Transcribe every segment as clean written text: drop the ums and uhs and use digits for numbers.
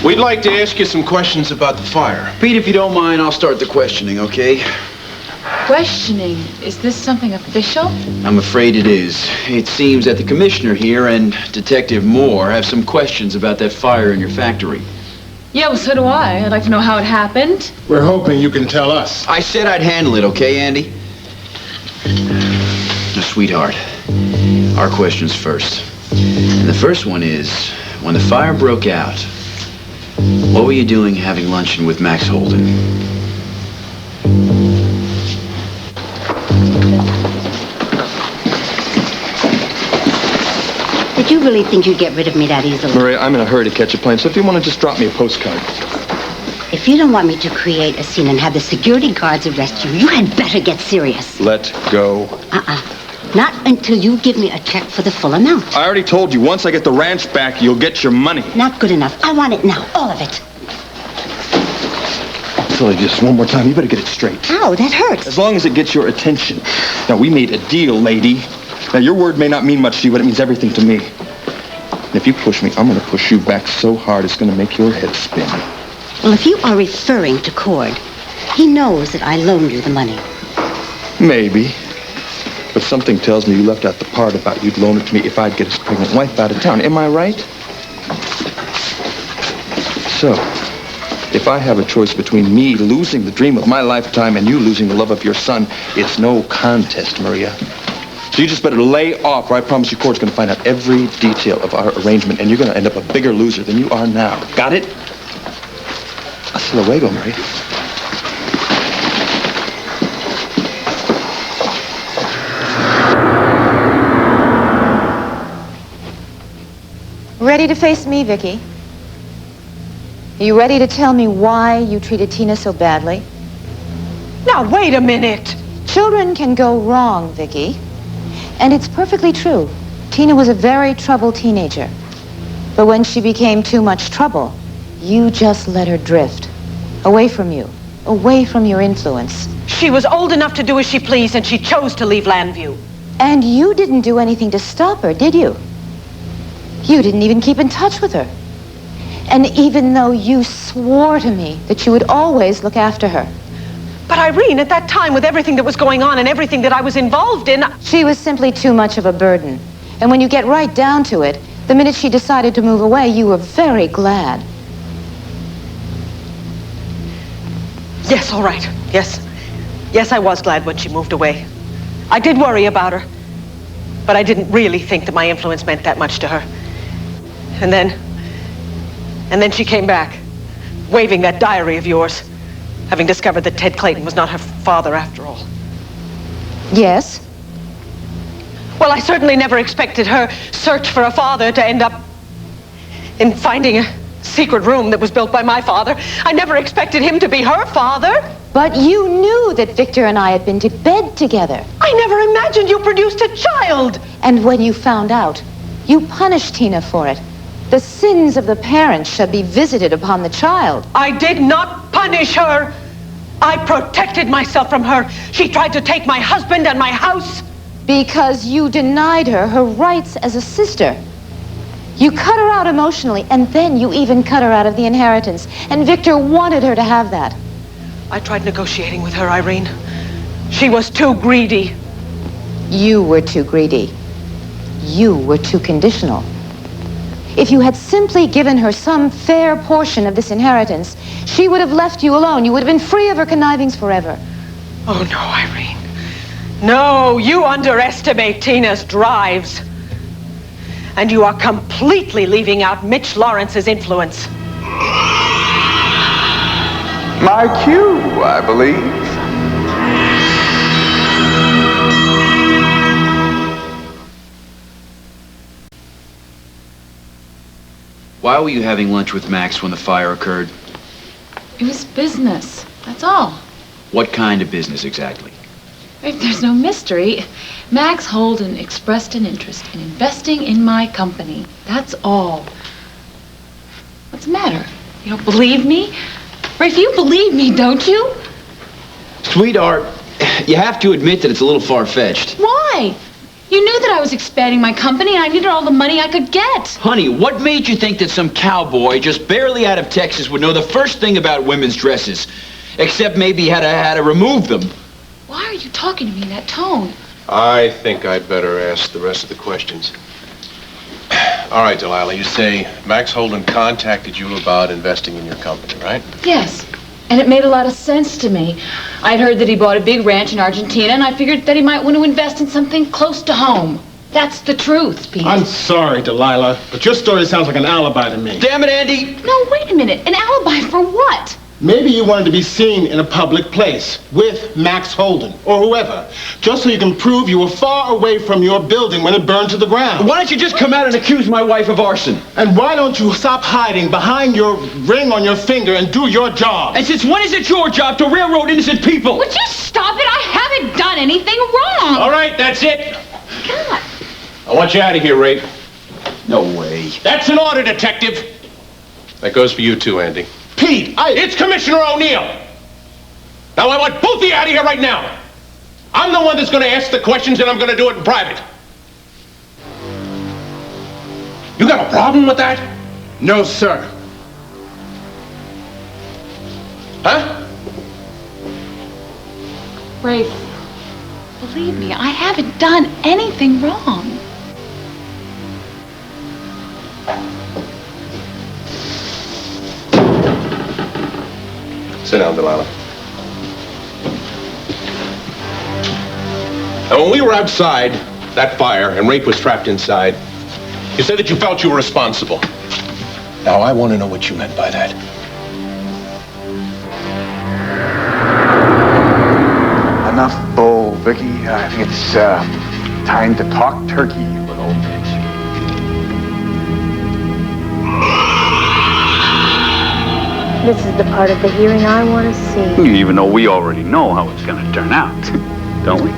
We'd like to ask you some questions about the fire. Pete, if you don't mind, I'll start the questioning, okay? Questioning? Is this something official? I'm afraid it is. It seems that the commissioner here and Detective Moore have some questions about that fire in your factory. Yeah, well, so do I. I'd like to know how it happened. We're hoping you can tell us. I said I'd handle it, okay, Andy? Now, sweetheart, our questions first. And the first one is, when the fire broke out, what were you doing having luncheon with Max Holden? Did you really think you'd get rid of me that easily? Maria, I'm in a hurry to catch a plane, so if you want to just drop me a postcard. If you don't want me to create a scene and have the security guards arrest you, you had better get serious. Let go. Not until you give me a check for the full amount. I already told you, once I get the ranch back, you'll get your money. Not good enough. I want it now, all of it. Tell you this one more time, you better get it straight. Ow, that hurts. As long as it gets your attention. Now, we made a deal, lady. Now, your word may not mean much to you, but it means everything to me. And if you push me, I'm going to push you back so hard it's going to make your head spin. Well, if you are referring to Cord, he knows that I loaned you the money. Maybe. But something tells me you left out the part about you'd loan it to me if I'd get his pregnant wife out of town. Am I right? So, if I have a choice between me losing the dream of my lifetime and you losing the love of your son, it's no contest, Maria. So you just better lay off, or I promise you Cord's going to find out every detail of our arrangement, and you're going to end up a bigger loser than you are now. Got it? Hasta luego, Maria. Ready to face me, Vicky? Are you ready to tell me why you treated Tina so badly? Now, wait a minute. Children can go wrong, Vicky. And it's perfectly true. Tina was a very troubled teenager. But when she became too much trouble, you just let her drift. Away from you. Away from your influence. She was old enough to do as she pleased, and she chose to leave Landview. And you didn't do anything to stop her, did you? You didn't even keep in touch with her. And even though you swore to me that you would always look after her. But Irene, at that time, with everything that was going on and everything that I was involved in... She was simply too much of a burden. And when you get right down to it, the minute she decided to move away, you were very glad. Yes, all right. Yes. Yes, I was glad when she moved away. I did worry about her. But I didn't really think that my influence meant that much to her. And then she came back, waving that diary of yours, having discovered that Ted Clayton was not her father after all. Yes? Well, I certainly never expected her search for a father to end up in finding a secret room that was built by my father. I never expected him to be her father. But you knew that Victor and I had been to bed together. I never imagined you produced a child. And when you found out, you punished Tina for it. The sins of the parents shall be visited upon the child. I did not punish her. I protected myself from her. She tried to take my husband and my house. Because you denied her her rights as a sister. You cut her out emotionally, and then you even cut her out of the inheritance. And Victor wanted her to have that. I tried negotiating with her, Irene. She was too greedy. You were too greedy. You were too conditional. If you had simply given her some fair portion of this inheritance, she would have left you alone. You would have been free of her connivings forever. Oh, no, Irene. No, you underestimate Tina's drives. And you are completely leaving out Mitch Lawrence's influence. My cue, I believe. Why were you having lunch with Max when the fire occurred? It was business. That's all. What kind of business exactly? There's no mystery. Max Holden expressed an interest in investing in my company. That's all. What's the matter? You don't believe me? Rafe, you believe me, don't you? Sweetheart, you have to admit that it's a little far-fetched. Why? You knew that I was expanding my company and I needed all the money I could get. Honey, what made you think that some cowboy just barely out of Texas would know the first thing about women's dresses? Except maybe how to remove them. Why are you talking to me in that tone? I think I'd better ask the rest of the questions. All right, Delilah, you say Max Holden contacted you about investing in your company, right? Yes, and it made a lot of sense to me. I'd heard that he bought a big ranch in Argentina, and I figured that he might want to invest in something close to home. That's the truth, Pete. I'm sorry, Delilah, but your story sounds like an alibi to me. Damn it, Andy! No, wait a minute. An alibi for what? Maybe you wanted to be seen in a public place with Max Holden or whoever, just so you can prove you were far away from your building when it burned to the ground. Why don't you just come out and accuse my wife of arson? And why don't you stop hiding behind your ring on your finger and do your job? And since when is it your job to railroad innocent people? Would you stop it? I haven't done anything wrong. All right, that's it. God. I want you out of here, Ray. No way. That's an order, Detective. That goes for you too, Andy. Pete, It's Commissioner O'Neill. Now, I want both of you out of here right now. I'm the one that's going to ask the questions, and I'm going to do it in private. You got a problem with that? No, sir. Huh? Rafe, believe me, I haven't done anything wrong. Sit down, Delilah. Now, when we were outside that fire and Rafe was trapped inside, you said that you felt you were responsible. Now, I want to know what you meant by that. Enough bull, Vicky. I think it's time to talk turkey with old Mitch. This is the part of the hearing I want to see. Even though we already know how it's going to turn out, don't we?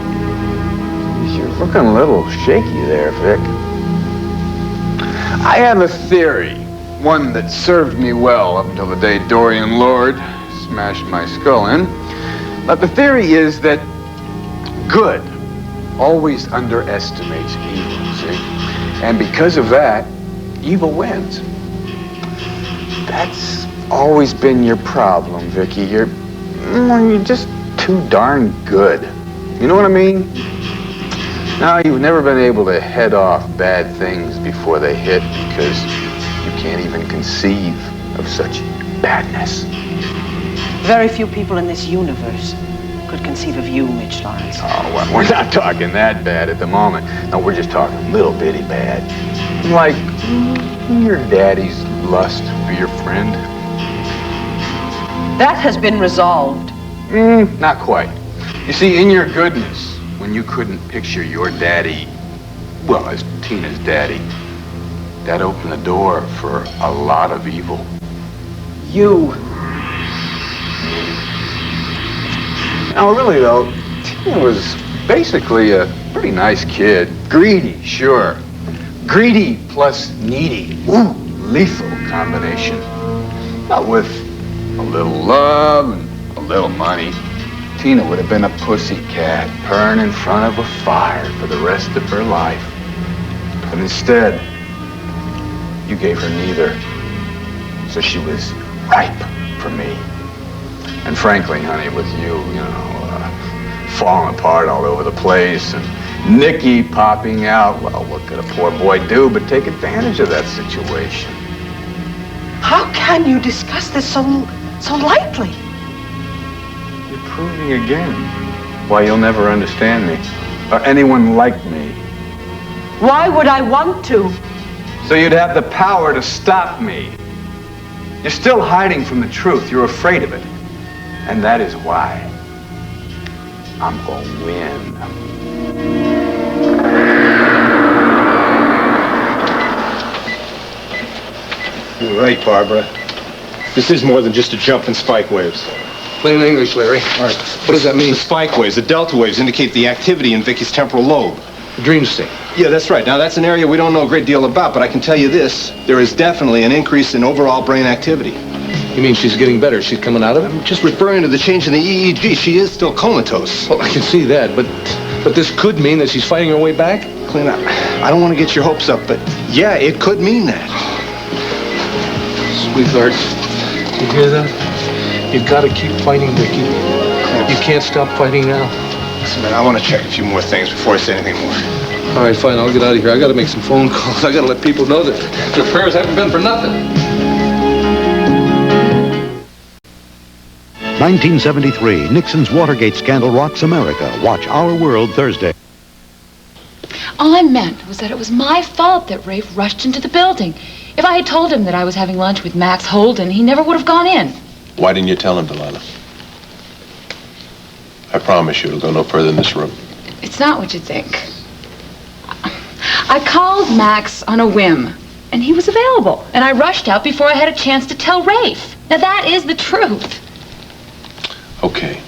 You're looking a little shaky there, Vic. I have a theory, one that served me well up until the day Dorian Lord smashed my skull in. But the theory is that good always underestimates evil, see? And because of that, evil wins. That's always been your problem, Vicky. You're just too darn good. You know what I mean? Now, you've never been able to head off bad things before they hit because you can't even conceive of such badness. Very few people in this universe could conceive of you, Mitch Lawrence. Oh, well, we're not talking that bad at the moment. No, we're just talking little bitty bad. Like your daddy's lust for your friend. That has been resolved. Not quite. You see, in your goodness, when you couldn't picture your daddy, well, as Tina's daddy, that opened the door for a lot of evil. You. Now, really, though, Tina was basically a pretty nice kid. Greedy, sure. Greedy plus needy. Ooh, lethal combination. But with a little love and a little money, Tina would have been a pussycat purring in front of a fire for the rest of her life. But instead, you gave her neither. So she was ripe for me. And frankly, honey, with you, falling apart all over the place and Nicky popping out, well, what could a poor boy do but take advantage of that situation? How can you discuss this so lightly? You're proving again why you'll never understand me, or anyone like me. Why would I want to? So you'd have the power to stop me. You're still hiding from the truth. You're afraid of it. And that is why I'm gonna win. You're right, Barbara. This is more than just a jump in spike waves. Plain English, Larry. All right. What does that mean? The spike waves, the delta waves, indicate the activity in Vicky's temporal lobe. The dream state. Yeah, that's right. Now, that's an area we don't know a great deal about, but I can tell you this. There is definitely an increase in overall brain activity. You mean she's getting better? She's coming out of it? I'm just referring to the change in the EEG. She is still comatose. Well, I can see that, but But this could mean that she's fighting her way back? Clint, I don't want to get your hopes up, but yeah, it could mean that. Sweetheart, you hear that? You've got to keep fighting, Vicky. You can't stop fighting now. Listen, man, I want to check a few more things before I say anything more. All right, fine, I'll get out of here. I got to make some phone calls. I got to let people know that their prayers haven't been for nothing. 1973, Nixon's Watergate scandal rocks America. Watch Our World Thursday. All I meant was that it was my fault that Rafe rushed into the building. If I had told him that I was having lunch with Max Holden, he never would have gone in. Why didn't you tell him, Delilah? I promise you it'll go no further than this room. It's not what you think. I called Max on a whim, and he was available. And I rushed out before I had a chance to tell Rafe. Now, that is the truth. Okay.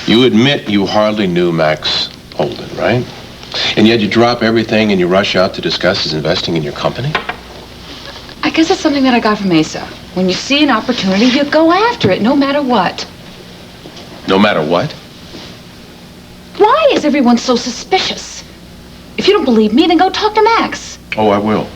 You admit you hardly knew Max Holden, right? And yet you drop everything and you rush out to discuss his investing in your company? I guess it's something that I got from Asa. When you see an opportunity, you go after it, no matter what. No matter what? Why is everyone so suspicious? If you don't believe me, then go talk to Max. Oh, I will.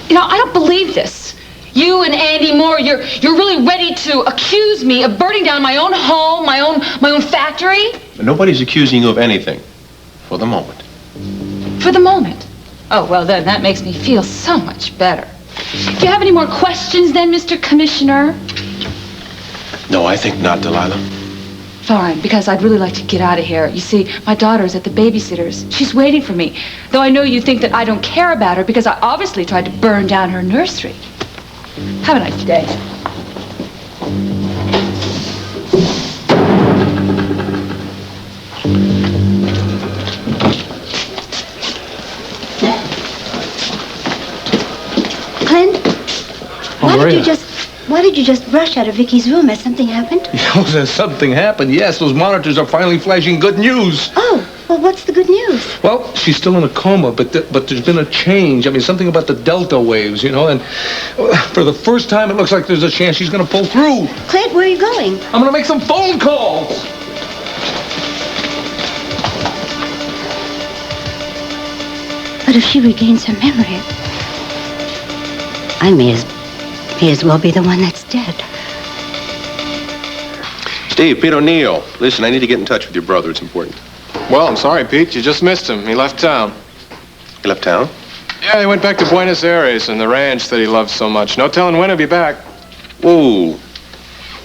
You know, I don't believe this. You and Andy Moore, you're really ready to accuse me of burning down my own home, my own factory? Nobody's accusing you of anything. For the moment. For the moment? Oh, well, then that makes me feel so much better. Do you have any more questions then, Mr. Commissioner? No, I think not, Delilah. Fine, because I'd really like to get out of here. You see, my daughter's at the babysitter's. She's waiting for me. Though I know you think that I don't care about her because I obviously tried to burn down her nursery. Have a nice day. Clint, why did you just rush out of Vicky's room? Has something happened? Oh, something happened. Yes, those monitors are finally flashing good news. Oh, well, what's the good news? Well, she's still in a coma, but there's been a change. I mean, something about the delta waves, you know, and for the first time, it looks like there's a chance she's going to pull through. Clint, where are you going? I'm going to make some phone calls. But if she regains her memory, I may as well be the one that's dead. Steve, Pete O'Neill. Listen, I need to get in touch with your brother. It's important. Well, I'm sorry, Pete. You just missed him. He left town. He left town? Yeah, he went back to Buenos Aires and the ranch that he loves so much. No telling when he'll be back. Whoa.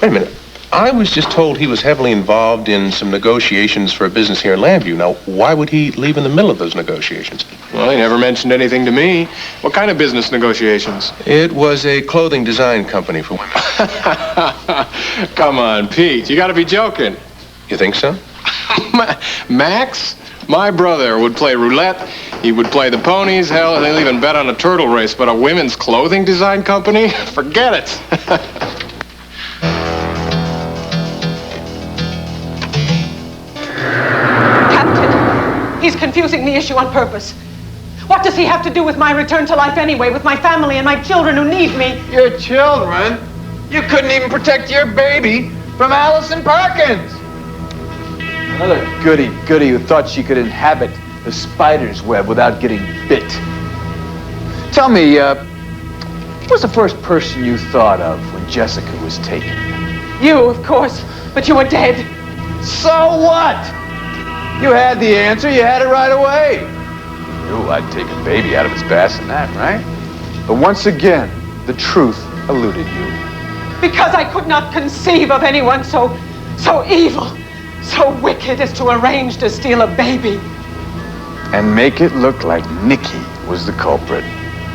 Wait a minute. I was just told he was heavily involved in some negotiations for a business here in Lambview. Now, why would he leave in the middle of those negotiations? Well, he never mentioned anything to me. What kind of business negotiations? It was a clothing design company for women. Come on, Pete. You gotta be joking. You think so? Max? My brother would play roulette. He would play the ponies. Hell, he'll even bet on a turtle race. But a women's clothing design company? Forget it. He's confusing the issue on purpose. What does he have to do with my return to life anyway, with my family and my children who need me? Your children? You couldn't even protect your baby from Allison Perkins. Another goody who thought she could inhabit the spider's web without getting bit. Tell me, who was the first person you thought of when Jessica was taken? You, of course, but you were dead. So what? You had the answer. You had it right away. You knew I'd take a baby out of its bassinet, right? But once again, the truth eluded you. Because I could not conceive of anyone so evil, so wicked as to arrange to steal a baby. And make it look like Nikki was the culprit.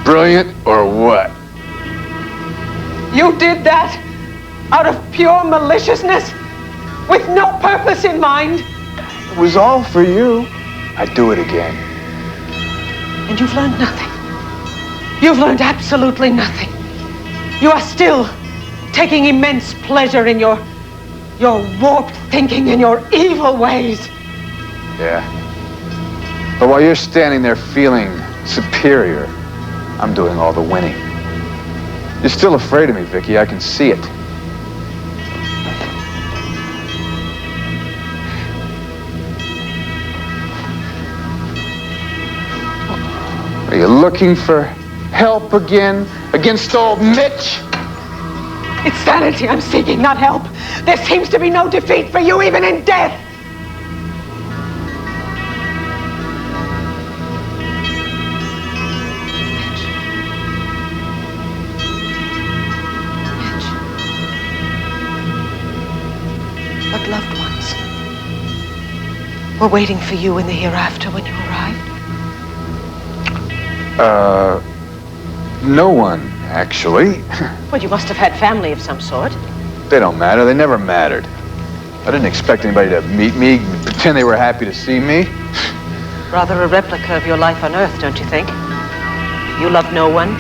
Brilliant or what? You did that out of pure maliciousness, with no purpose in mind. It was all for you. I'd do it again. And you've learned nothing. You've learned absolutely nothing. You are still taking immense pleasure in your warped thinking and your evil ways. Yeah. But while you're standing there feeling superior, I'm doing all the winning. You're still afraid of me, Vicky. I can see it. Are you looking for help again? Against old Mitch? It's sanity I'm seeking, not help. There seems to be no defeat for you even in death. But loved ones were waiting for you in the hereafter when you arrived? No one, actually. Well, you must have had family of some sort. They don't matter. They never mattered. I didn't expect anybody to meet me, pretend they were happy to see me. Rather a replica of your life on Earth, don't you think? You loved no one,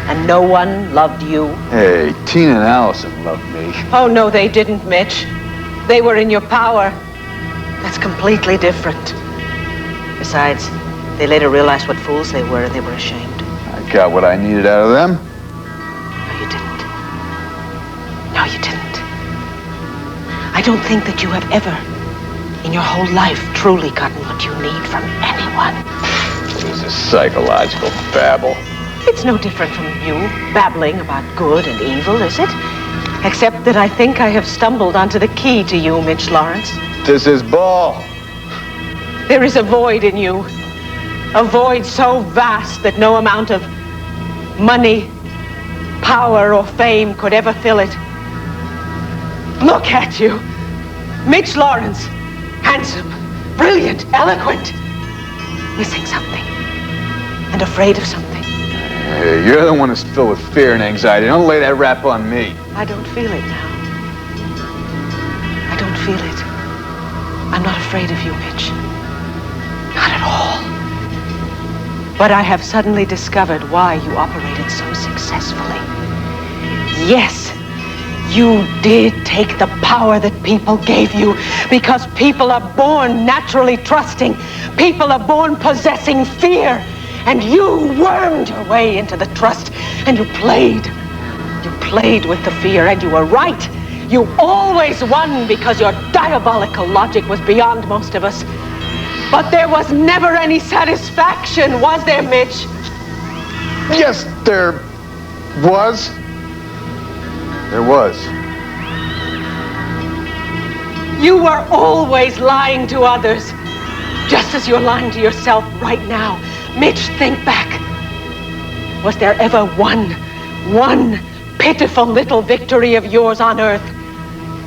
and no one loved you. Hey, Tina and Allison loved me. Oh, no, they didn't, Mitch. They were in your power. That's completely different. Besides, they later realized what fools they were, and they were ashamed. I got what I needed out of them. No, you didn't. No, you didn't. I don't think that you have ever, in your whole life, truly gotten what you need from anyone. It was a psychological babble. It's no different from you babbling about good and evil, is it? Except that I think I have stumbled onto the key to you, Mitch Lawrence. This is bull. There is a void in you. A void so vast that no amount of money, power, or fame could ever fill it. Look at you. Mitch Lawrence. Handsome, brilliant, eloquent. Missing something. And afraid of something. Hey, you're the one who's filled with fear and anxiety. Don't lay that rap on me. I don't feel it now. I don't feel it. I'm not afraid of you, Mitch. Not at all. But I have suddenly discovered why you operated so successfully. Yes, you did take the power that people gave you because people are born naturally trusting. People are born possessing fear. And you wormed your way into the trust and you played. You played with the fear and you were right. You always won because your diabolical logic was beyond most of us. But there was never any satisfaction, was there, Mitch? Yes, there was. There was. You were always lying to others, just as you're lying to yourself right now. Mitch, think back. Was there ever one pitiful little victory of yours on Earth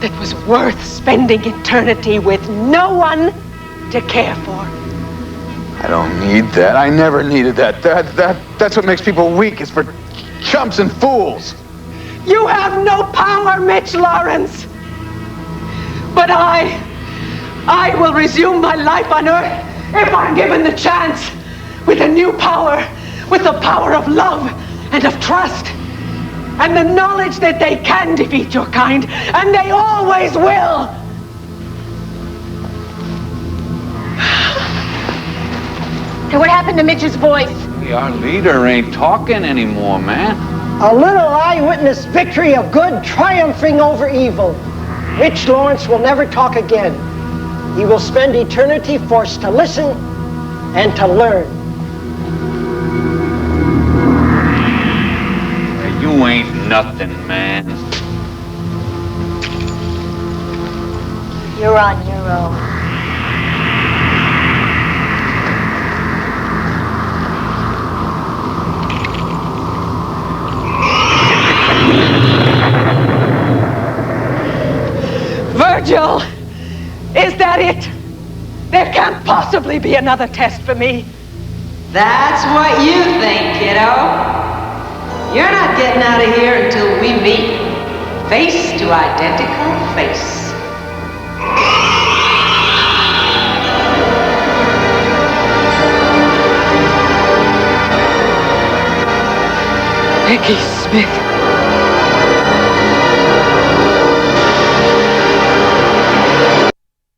that was worth spending eternity with no one to care for? I don't need that. I never needed that. That's what makes people weak. It's for chumps and fools. You have no power, Mitch Lawrence. But I will resume my life on Earth if I'm given the chance. With a new power, with the power of love and of trust, and the knowledge that they can defeat your kind, and they always will. Hey, what happened to Mitch's voice? Our leader ain't talking anymore, man. A little eyewitness victory of good triumphing over evil. Mitch Lawrence will never talk again. He will spend eternity forced to listen and to learn. You ain't nothing, man. You're on your own. Virgil, is that it? There can't possibly be another test for me. That's what you think, kiddo. You're not getting out of here until we meet, face to identical face. Vicky Smith.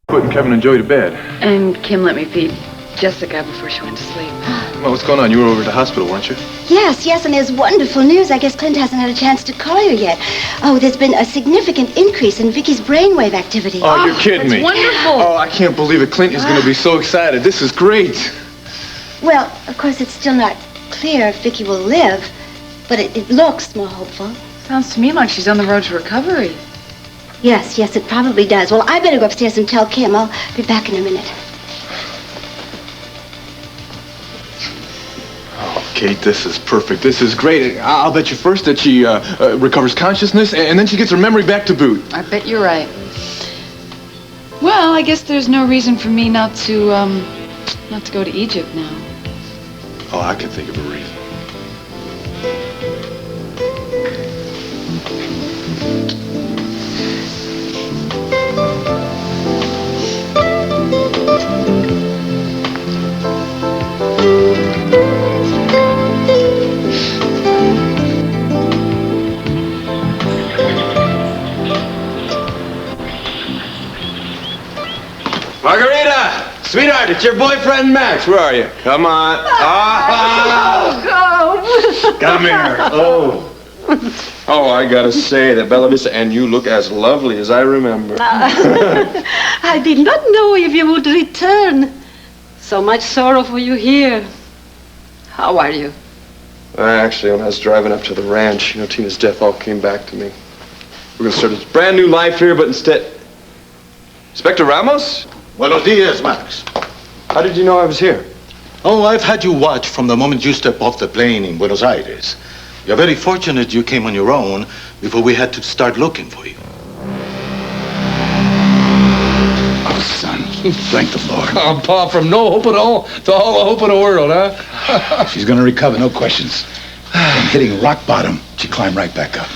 Putting Kevin and Joey to bed. And Kim let me feed Jessica before she went to sleep. Well, what's going on? You were over at the hospital, weren't you? Yes, and there's wonderful news. I guess Clint hasn't had a chance to call you yet. Oh, there's been a significant increase in Vicky's brainwave activity. Oh, you're kidding me. Wonderful. Oh, I can't believe it. Clint is going to be so excited. This is great. Well, of course, it's still not clear if Vicky will live, but it looks more hopeful. Sounds to me like she's on the road to recovery. Yes, it probably does. Well, I better go upstairs and tell Kim. I'll be back in a minute. Oh, Kate, this is perfect. This is great. I'll bet you first that she recovers consciousness, and then she gets her memory back to boot. I bet you're right. Well, I guess there's no reason for me not to go to Egypt now. Oh, I can think of a reason. Margarita! Sweetheart, it's your boyfriend, Max. Where are you? Come on. Come here. Oh, I gotta say that Bella Vista and you look as lovely as I remember. I did not know if you would return. So much sorrow for you here. How are you? Actually, when I was driving up to the ranch, Tina's death all came back to me. We're gonna start this brand new life here, but instead... Inspector Ramos? Buenos dias, Max. How did you know I was here? Oh, I've had you watch from the moment you stepped off the plane in Buenos Aires. You're very fortunate you came on your own before we had to start looking for you. Oh, son, thank the Lord. Oh, Pa, from no hope at all to all the hope in the world, huh? She's gonna recover, no questions. From hitting rock bottom, she climbed right back up.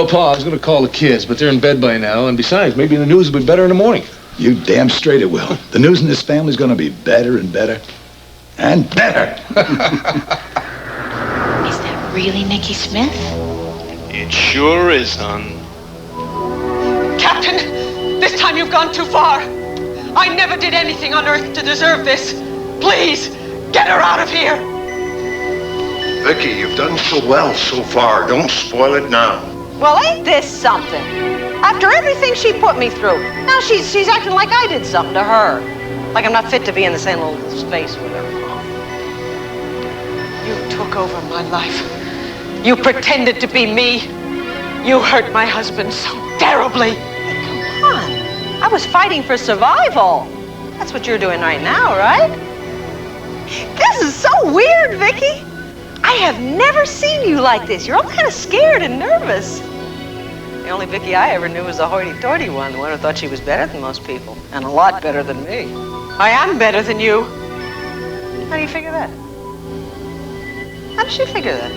Pa, I was gonna call the kids, but they're in bed by now, and besides, maybe the news will be better in the morning. You damn straight it will. The news in this family's gonna be better and better. And better. Is that really Nicky Smith? It sure is, hon. Captain, this time you've gone too far. I never did anything on earth to deserve this. Please, get her out of here. Vicky, you've done so well so far. Don't spoil it now. Well, ain't this something? After everything she put me through, now she's acting like I did something to her. Like I'm not fit to be in the same little space with her. You took over my life. You pretended to be me. You hurt my husband so terribly. Hey, come on. I was fighting for survival. That's what you're doing right now, right? This is so weird, Vicky. I have never seen you like this. You're all kind of scared and nervous. The only Vicky I ever knew was a hoity-toity one, the one who thought she was better than most people, and a lot better than me. I am better than you. How do you figure that? How does she figure that?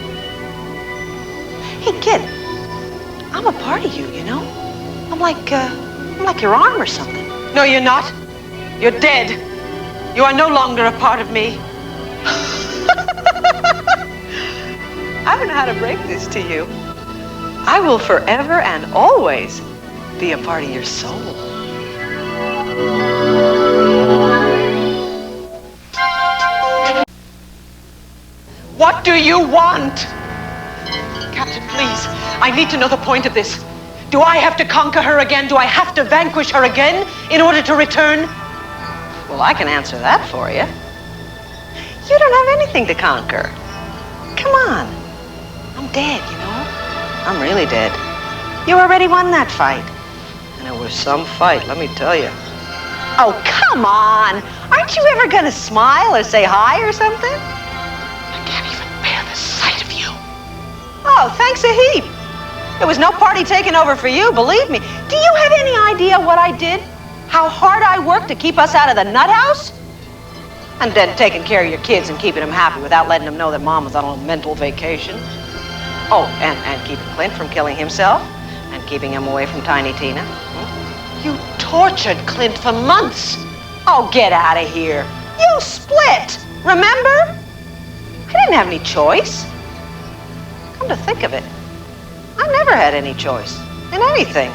Hey, kid, I'm a part of you, you know? I'm like your arm or something. No, you're not. You're dead. You are no longer a part of me. I don't know how to break this to you. I will forever and always be a part of your soul. What do you want? Captain, please, I need to know the point of this. Do I have to conquer her again? Do I have to vanquish her again in order to return? Well, I can answer that for you. You don't have anything to conquer. Come on. I'm dead, you know? I'm really dead. You already won that fight. And it was some fight, let me tell you. Oh, come on. Aren't you ever going to smile or say hi or something? I can't even bear the sight of you. Oh, thanks a heap. There was no party taking over for you, believe me. Do you have any idea what I did? How hard I worked to keep us out of the nut house? And then taking care of your kids and keeping them happy without letting them know that Mom was on a mental vacation. Oh, and keeping Clint from killing himself and keeping him away from Tiny Tina. You tortured Clint for months. Oh, get out of here. You split, remember? I didn't have any choice. Come to think of it, I never had any choice in anything.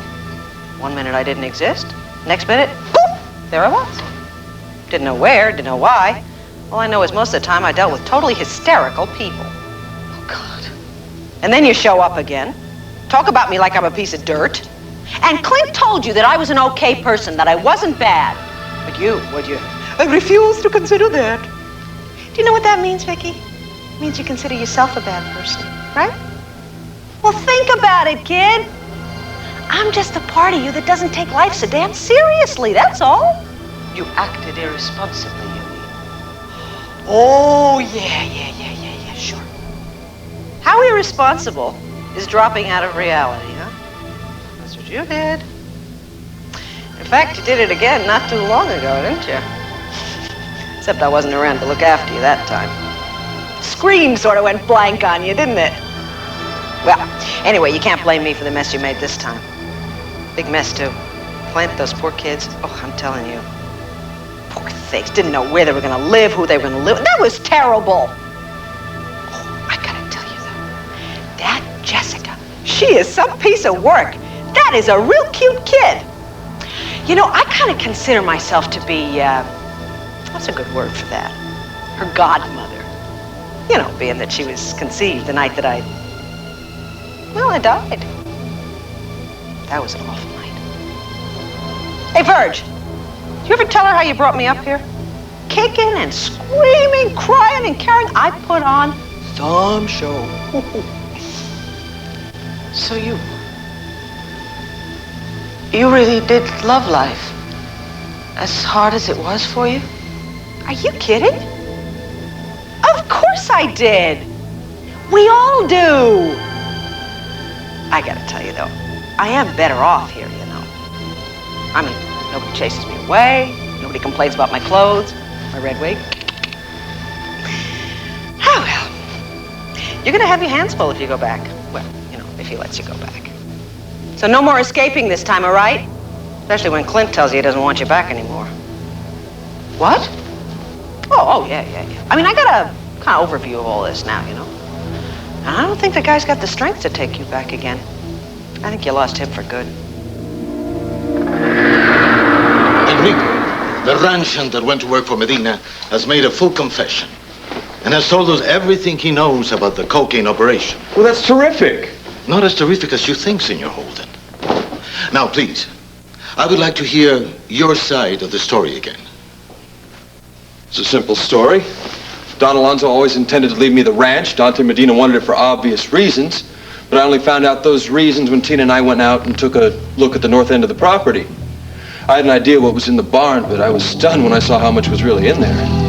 One minute I didn't exist, next minute, poof, there I was. Didn't know where, didn't know why. All I know is most of the time I dealt with totally hysterical people. Oh, God. And then you show up again, talk about me like I'm a piece of dirt. And Clint told you that I was an okay person, that I wasn't bad. But you, would you? I refuse to consider that. Do you know what that means, Vicky? means you consider yourself a bad person, right? Well, think about it, kid. I'm just a part of you that doesn't take life so damn seriously, that's all. You acted irresponsibly, you mean? Oh, yeah, sure. How irresponsible is dropping out of reality, huh? That's what you did. In fact, you did it again not too long ago, didn't you? Except I wasn't around to look after you that time. Screen sort of went blank on you, didn't it? Well, anyway, you can't blame me for the mess you made this time. Big mess, too. Clint, those poor kids. Oh, I'm telling you. Poor things. Didn't know where they were going to live, who they were going to live with. That was terrible. Oh, I got to tell you, though. That Jessica, she is some piece of work. That is a real cute kid. You know, I kind of consider myself to be, what's a good word for that? Her godmother. You know, being that she was conceived the night that I died. That was an awful night. Hey, Verge, did you ever tell her how you brought me up here? Kicking and screaming, crying and carrying. I put on some show. So you really did love life as hard as it was for you? Are you kidding? Of course I did. We all do. I gotta tell you, though, I am better off here, you know. I mean, nobody chases me away. Nobody complains about my clothes, my red wig. Oh, well. You're gonna have your hands full if you go back. Well, you know, if he lets you go back. So no more escaping this time, all right? Especially when Clint tells you he doesn't want you back anymore. What? Oh, yeah. I mean, I got a kind of overview of all this now, you know. And I don't think the guy's got the strength to take you back again. I think you lost him for good. Enrique, the ranch hand that went to work for Medina, has made a full confession and has told us everything he knows about the cocaine operation. Well, that's terrific. Not as terrific as you think, Senor Holden. Now, please, I would like to hear your side of the story again. It's a simple story. Don Alonso always intended to leave me the ranch. Dante Medina wanted it for obvious reasons. But I only found out those reasons when Tina and I went out and took a look at the north end of the property. I had an idea what was in the barn, but I was stunned when I saw how much was really in there.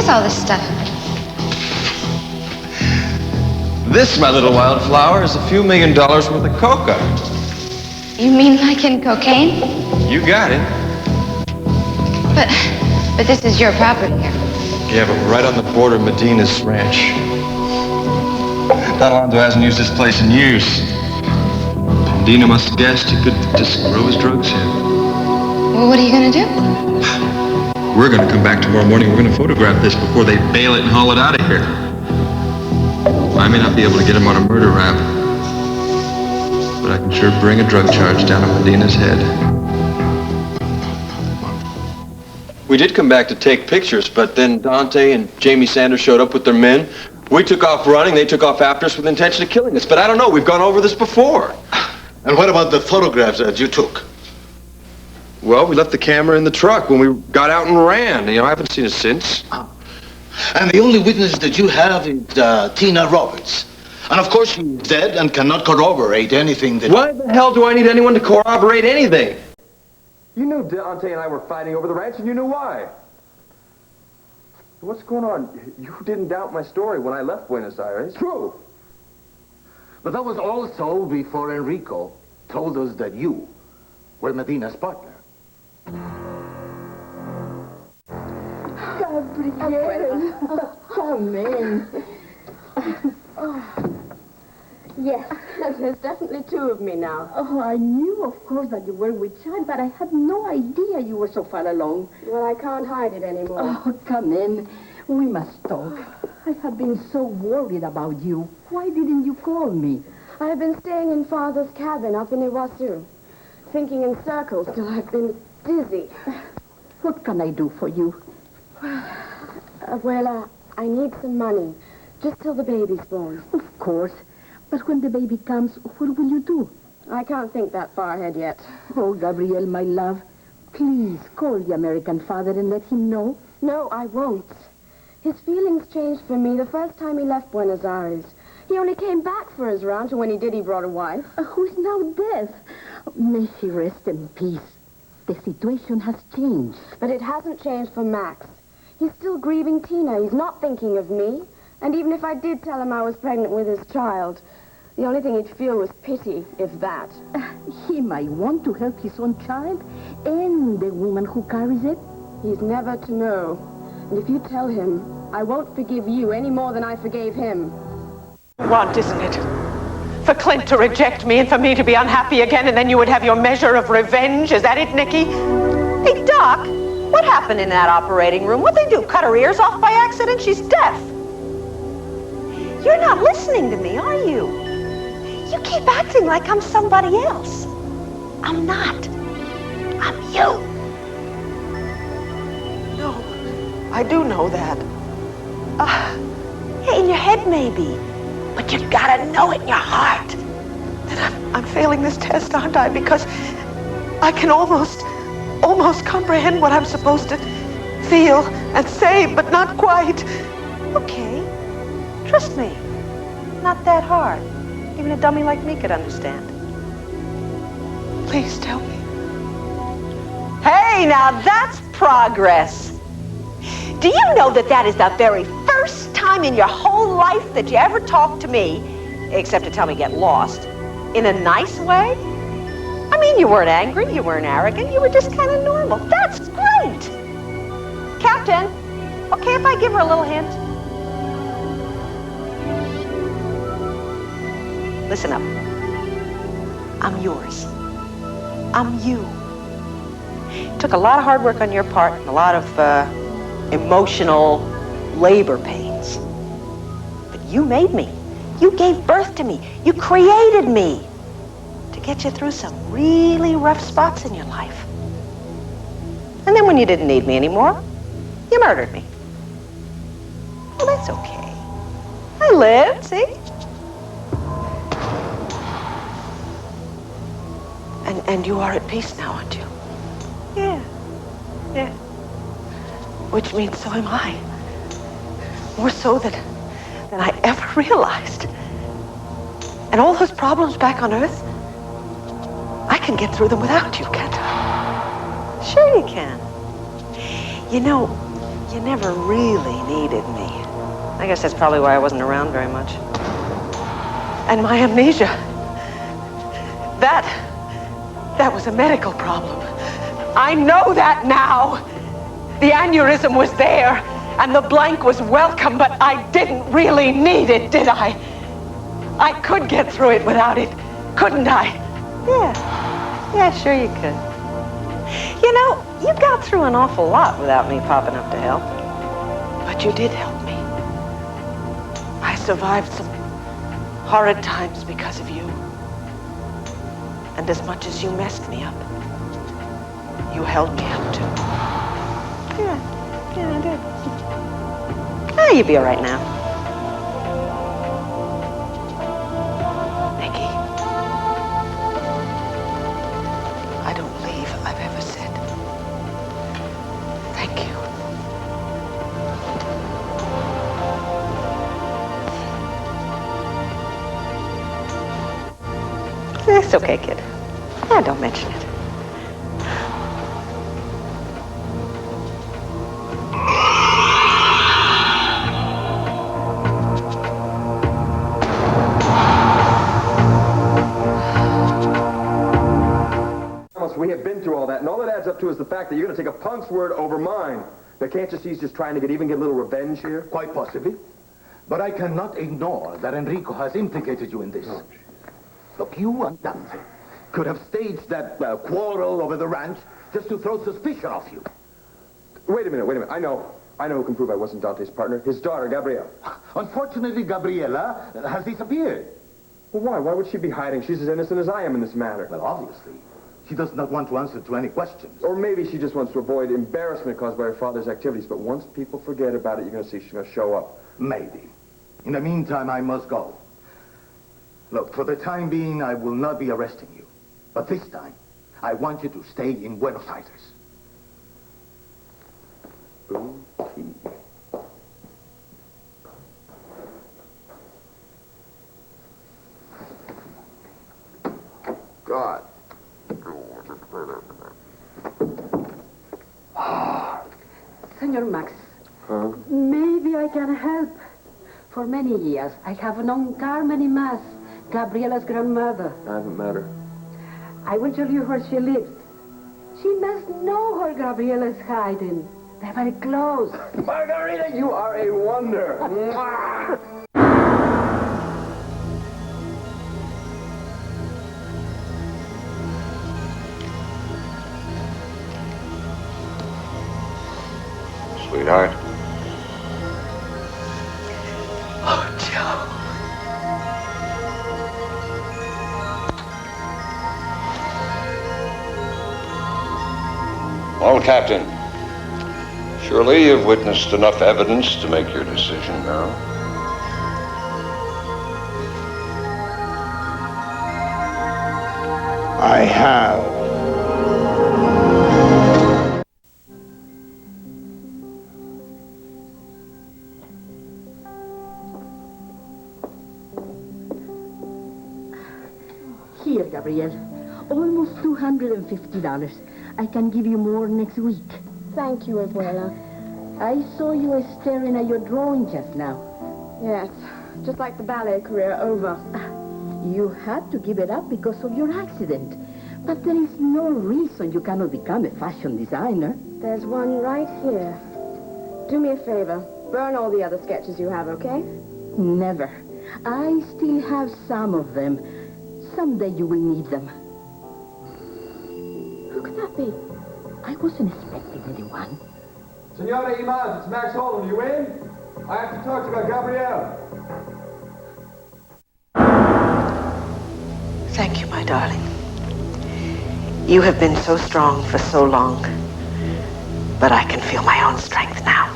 All this stuff. This, my little wildflower, is a few $1 million worth of coca. You mean like in cocaine? You got it. But this is your property here. Yeah, but we're right on the border of Medina's ranch. Don Alonso hasn't used this place in years. Medina must have guessed he could just grow his drugs here. Well, what are you gonna do? We're going to come back tomorrow morning. We're going to photograph this before they bail it and haul it out of here. I may not be able to get him on a murder rap, but I can sure bring a drug charge down on Medina's head. We did come back to take pictures, but then Dante and Jamie Sanders showed up with their men. We took off running. They took off after us with the intention of killing us. But I don't know. We've gone over this before. And what about the photographs that you took? Well, we left the camera in the truck when we got out and ran. You know, I haven't seen it since. And the only witness that you have is Tina Roberts. And of course she's dead and cannot corroborate anything that... Why the hell do I need anyone to corroborate anything? You knew Dante and I were fighting over the ranch, and you knew why. What's going on? You didn't doubt my story when I left Buenos Aires. True. But that was also before Enrico told us that you were Medina's partner. Gabriel, come in. Yes, there's definitely two of me now. Oh, I knew, of course, that you were with Chad, but I had no idea you were so far along. Well, I can't hide it anymore. Oh, come in. We must talk. I have been so worried about you. Why didn't you call me? I have been staying in Father's cabin up in Iguazu, thinking in circles till I've been dizzy. What can I do for you? I need some money, just till the baby's born. Of course. But when the baby comes, what will you do? I can't think that far ahead yet. Oh, Gabrielle, my love, please call the American father and let him know. No, I won't. His feelings changed for me the first time he left Buenos Aires. He only came back for his ranch, and when he did, he brought a wife. Who is now dead. May she rest in peace. The situation has changed. But it hasn't changed for Max. He's still grieving Tina. He's not thinking of me. And even if I did tell him I was pregnant with his child, the only thing he'd feel was pity, if that. He might want to help his own child and the woman who carries it. He's never to know. And if you tell him, I won't forgive you any more than I forgave him. Want, isn't it? For Clint to reject me and for me to be unhappy again, and then you would have your measure of revenge. Is that it, Nicky? Hey, Doc, what happened in that operating room? What'd they do, cut her ears off by accident? She's deaf. You're not listening to me, are you? You keep acting like I'm somebody else. I'm not. I'm you. No, I do know that. Yeah, in your head, maybe. But you gotta know it in your heart. Then I'm failing this test, aren't I? Because I can almost comprehend what I'm supposed to feel and say, but not quite. Okay. Trust me. Not that hard. Even a dummy like me could understand. Please tell me. Hey, now that's progress. Do you know that that is the very first time in your whole life that you ever talked to me, except to tell me get lost, in a nice way? I mean, you weren't angry, you weren't arrogant, you were just kind of normal. That's great! Captain, okay if I give her a little hint? Listen up. I'm yours. I'm you. It took a lot of hard work on your part and a lot of emotional labor pains. But you made me. You gave birth to me. You created me to get you through some really rough spots in your life. And then when you didn't need me anymore, you murdered me. Well, that's okay. I lived, see? And you are at peace now, aren't you? Yeah. Yeah. Which means so am I. More so than I ever realized. And all those problems back on Earth, I can get through them without you, can't I? Sure you can. You know, you never really needed me. I guess that's probably why I wasn't around very much. And my amnesia, that was a medical problem. I know that now. The aneurysm was there, and the blank was welcome, but I didn't really need it, did I? I could get through it without it, couldn't I? Yeah. Yeah, sure you could. You know, you got through an awful lot without me popping up to help. But you did help me. I survived some horrid times because of you. And as much as you messed me up, you held me up too. Yeah, I did. Ah, you'll be all right now. Nicky, I don't believe I've ever said thank you. It's okay, kid. Yeah, don't mention it. We have been through all that, and all it adds up to is the fact that you're going to take a punk's word over mine. Now, can't you see he's just trying to get a little revenge here? Quite possibly. But I cannot ignore that Enrico has implicated you in this. Oh. Look, you and Dante could have staged that quarrel over the ranch just to throw suspicion off you. Wait a minute. I know who can prove I wasn't Dante's partner. His daughter, Gabrielle. Unfortunately, Gabriela has disappeared. Well, why? Why would she be hiding? She's as innocent as I am in this matter. Well, obviously. She does not want to answer to any questions. Or maybe she just wants to avoid embarrassment caused by her father's activities. But once people forget about it, you're going to see she's going to show up. Maybe. In the meantime, I must go. Look, for the time being, I will not be arresting you. But this time, I want you to stay in Buenos Aires. God. Senor Max, Huh? maybe I can help. For many years, I have known Carmen Imas, Gabriela's grandmother. I haven't met her. I will tell you where she lives. She must know where Gabriela is hiding. They're very close. Margarita, you are a wonder. Mwah! Sweetheart. Oh, Joe. Well, Captain, surely you've witnessed enough evidence to make your decision now. I have. Here, Gabriel. Almost $250. I can give you more next week. Thank you, Abuela. I saw you were staring at your drawing just now. Yes, just like the ballet career over. You had to give it up because of your accident. But there is no reason you cannot become a fashion designer. There's one right here. Do me a favor. Burn all the other sketches you have, okay? Never. I still have some of them. Someday you will need them. Who could that be? I wasn't expecting anyone. Senora Iman, it's Max Holden. You in? I have to talk to you about Gabrielle. Thank you, my darling. You have been so strong for so long, but I can feel my own strength now.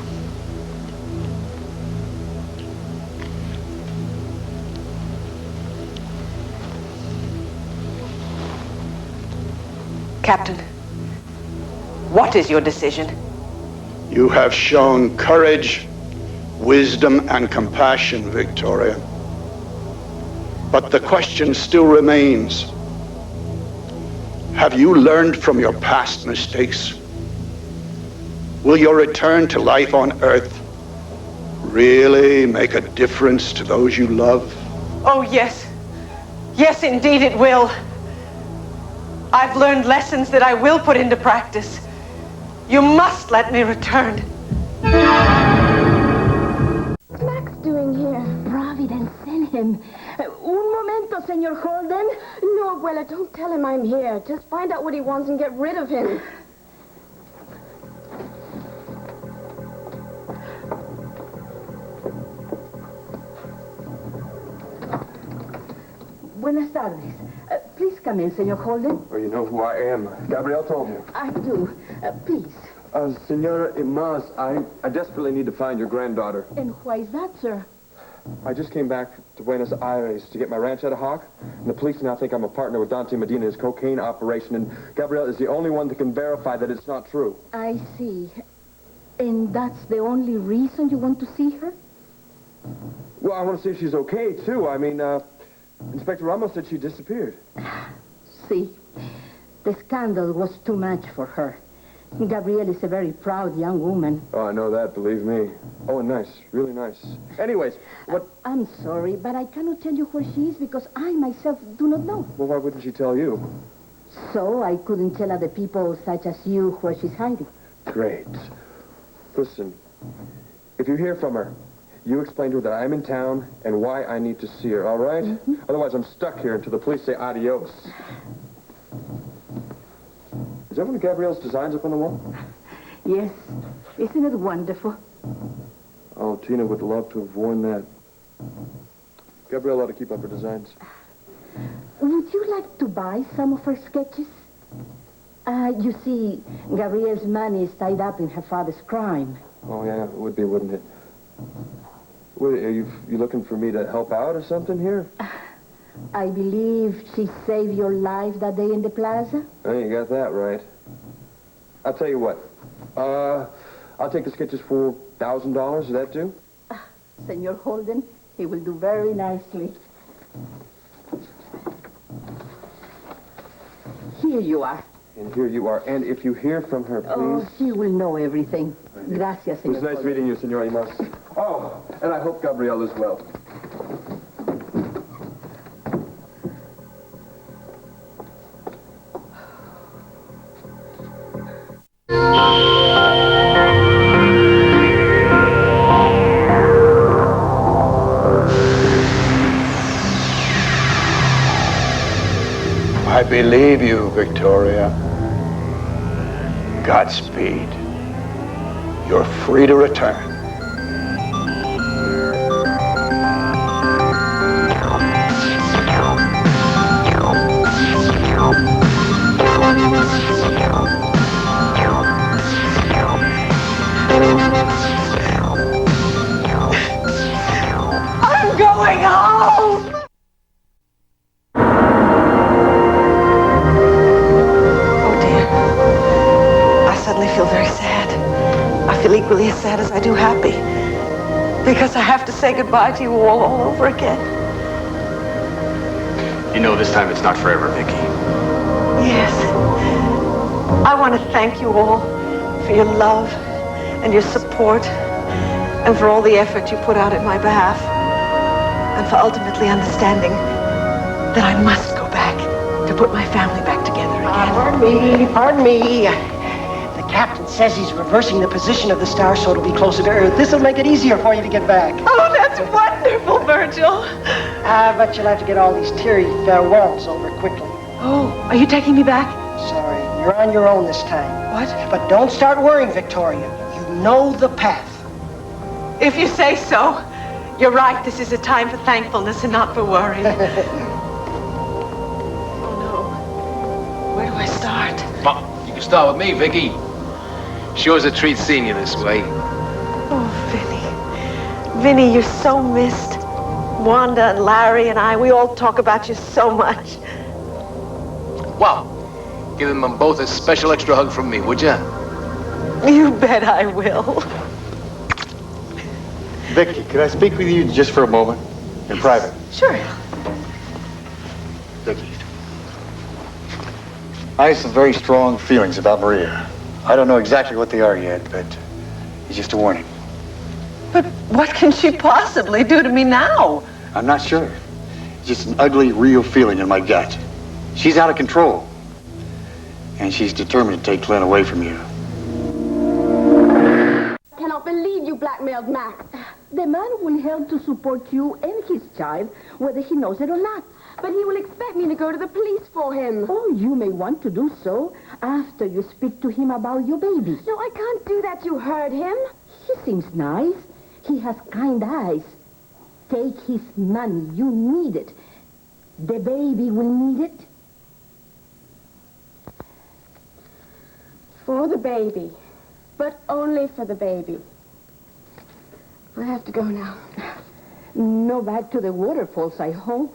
Captain, what is your decision? You have shown courage, wisdom, and compassion, Victoria. But the question still remains. Have you learned from your past mistakes? Will your return to life on Earth really make a difference to those you love? Oh, yes. Yes, indeed it will. I've learned lessons that I will put into practice. You must let me return. What's Max doing here? Providence sent him. Un momento, Senor Holden. No, Abuela, don't tell him I'm here. Just find out what he wants and get rid of him. Buenas tardes. Please come in, Senor Holden. Oh, you know who I am. Gabrielle told you. I do. Please. Senora Imas, I desperately need to find your granddaughter. And why is that, sir? I just came back to Buenos Aires to get my ranch at a hawk, and the police now think I'm a partner with Dante Medina in his cocaine operation, and Gabrielle is the only one that can verify that it's not true. I see. And that's the only reason you want to see her? Well, I want to see if she's okay, too. I mean, Inspector Ramos said she disappeared. See, the scandal was too much for her. Gabrielle is a very proud young woman. Oh, I know that, believe me. Oh, and nice, really nice. Anyways, what... I'm sorry, but I cannot tell you where she is because I myself do not know. Well, why wouldn't she tell you? So I couldn't tell other people such as you where she's hiding. Great. Listen, if you hear from her, you explain to her that I'm in town and why I need to see her, all right? Mm-hmm. Otherwise, I'm stuck here until the police say adios. Is that one of Gabrielle's designs up on the wall? Yes. Isn't it wonderful? Oh, Tina would love to have worn that. Gabrielle ought to keep up her designs. Would you like to buy some of her sketches? You see, Gabrielle's money is tied up in her father's crime. Oh, yeah, it would be, wouldn't it? What, are you looking for me to help out or something here? I believe she saved your life that day in the plaza. Oh, you got that right. I'll tell you what. I'll take the sketches for $1,000. Does that do? Senor Holden, he will do very nicely. Here you are. And here you are. And if you hear from her, please... Oh, she will know everything. Gracias, It was Senor nice meeting you, Senor Imas. Oh, and I hope Gabrielle is well. I believe you, Victoria. Godspeed. You're free to return. I'm going home! I feel very sad. I feel equally as sad as I do happy. Because I have to say goodbye to you all over again. You know this time it's not forever, Vicky. Yes. I want to thank you all for your love and your support and for all the effort you put out in my behalf and for ultimately understanding that I must go back to put my family back together again. Pardon me. The captain says he's reversing the position of the star so it'll be closer to Earth. This'll make it easier for you to get back. Oh, that's wonderful, Virgil. But you'll have to get all these teary farewells over quickly. Oh, are you taking me back? Sorry, you're on your own this time. What? But don't start worrying, Victoria. You know the path. If you say so. You're right, this is a time for thankfulness and not for worry. Oh, no. Where do I start? Well, you can start with me, Vicky. Sure as a treat seeing you this way. Oh, Vinny. Vinny, you're so missed. Wanda and Larry and I, we all talk about you so much. Well, give them both a special extra hug from me, would you? You bet I will. Vicky, could I speak with you just for a moment? In private? Sure. Vicky. I have some very strong feelings about Maria. I don't know exactly what they are yet, but it's just a warning. But what can she possibly do to me now? I'm not sure. It's just an ugly, real feeling in my gut. She's out of control. And she's determined to take Clint away from you. I cannot believe you blackmailed Max. The man will help to support you and his child, whether he knows it or not. But he will expect me to go to the police for him. Oh, you may want to do so after you speak to him about your baby. No, I can't do that. You heard him. He seems nice. He has kind eyes. Take his money. You need it. The baby will need it. For the baby. But only for the baby. I have to go now. No back to the waterfalls, I hope.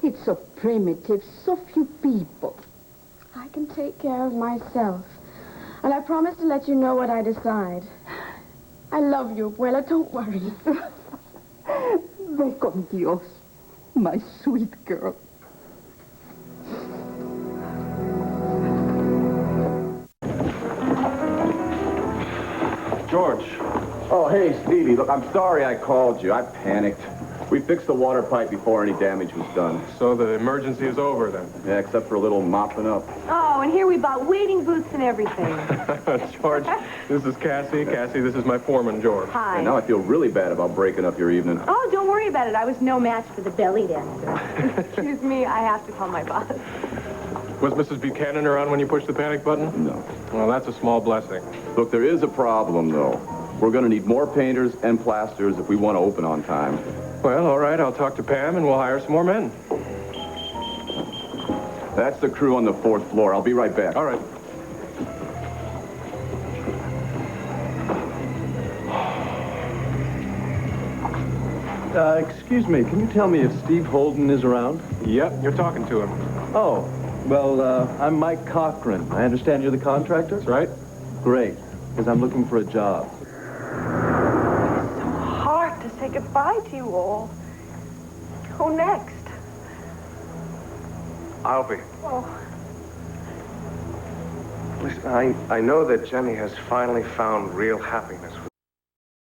It's so primitive, so few people. I can take care of myself. And I promise to let you know what I decide. I love you, Abuela. Don't worry. Ve con Dios, my sweet girl. George. Oh, hey, Stevie. Look, I'm sorry I called you. I panicked. We fixed the water pipe before any damage was done. So the emergency is over, then? Yeah, except for a little mopping up. Oh, and here we bought wading boots and everything. George, this is Cassie. Cassie, this is my foreman, George. Hi. And now I feel really bad about breaking up your evening. Oh, don't worry about it. I was no match for the belly dancer. Excuse me, I have to call my boss. Was Mrs. Buchanan around when you pushed the panic button? No. Well, that's a small blessing. Look, there is a problem, though. We're going to need more painters and plasters if we want to open on time. Well, all right, I'll talk to Pam and we'll hire some more men. That's the crew on the 4th floor. I'll be right back. All right. Excuse me, can you tell me if Steve Holden is around? Yep, you're talking to him. Oh, well, I'm Mike Cochran. I understand you're the contractor? That's right. Great, because I'm looking for a job. Hard to say goodbye to you all. Who next? I'll be. Oh, Listen, I know that Jenny has finally found real happiness.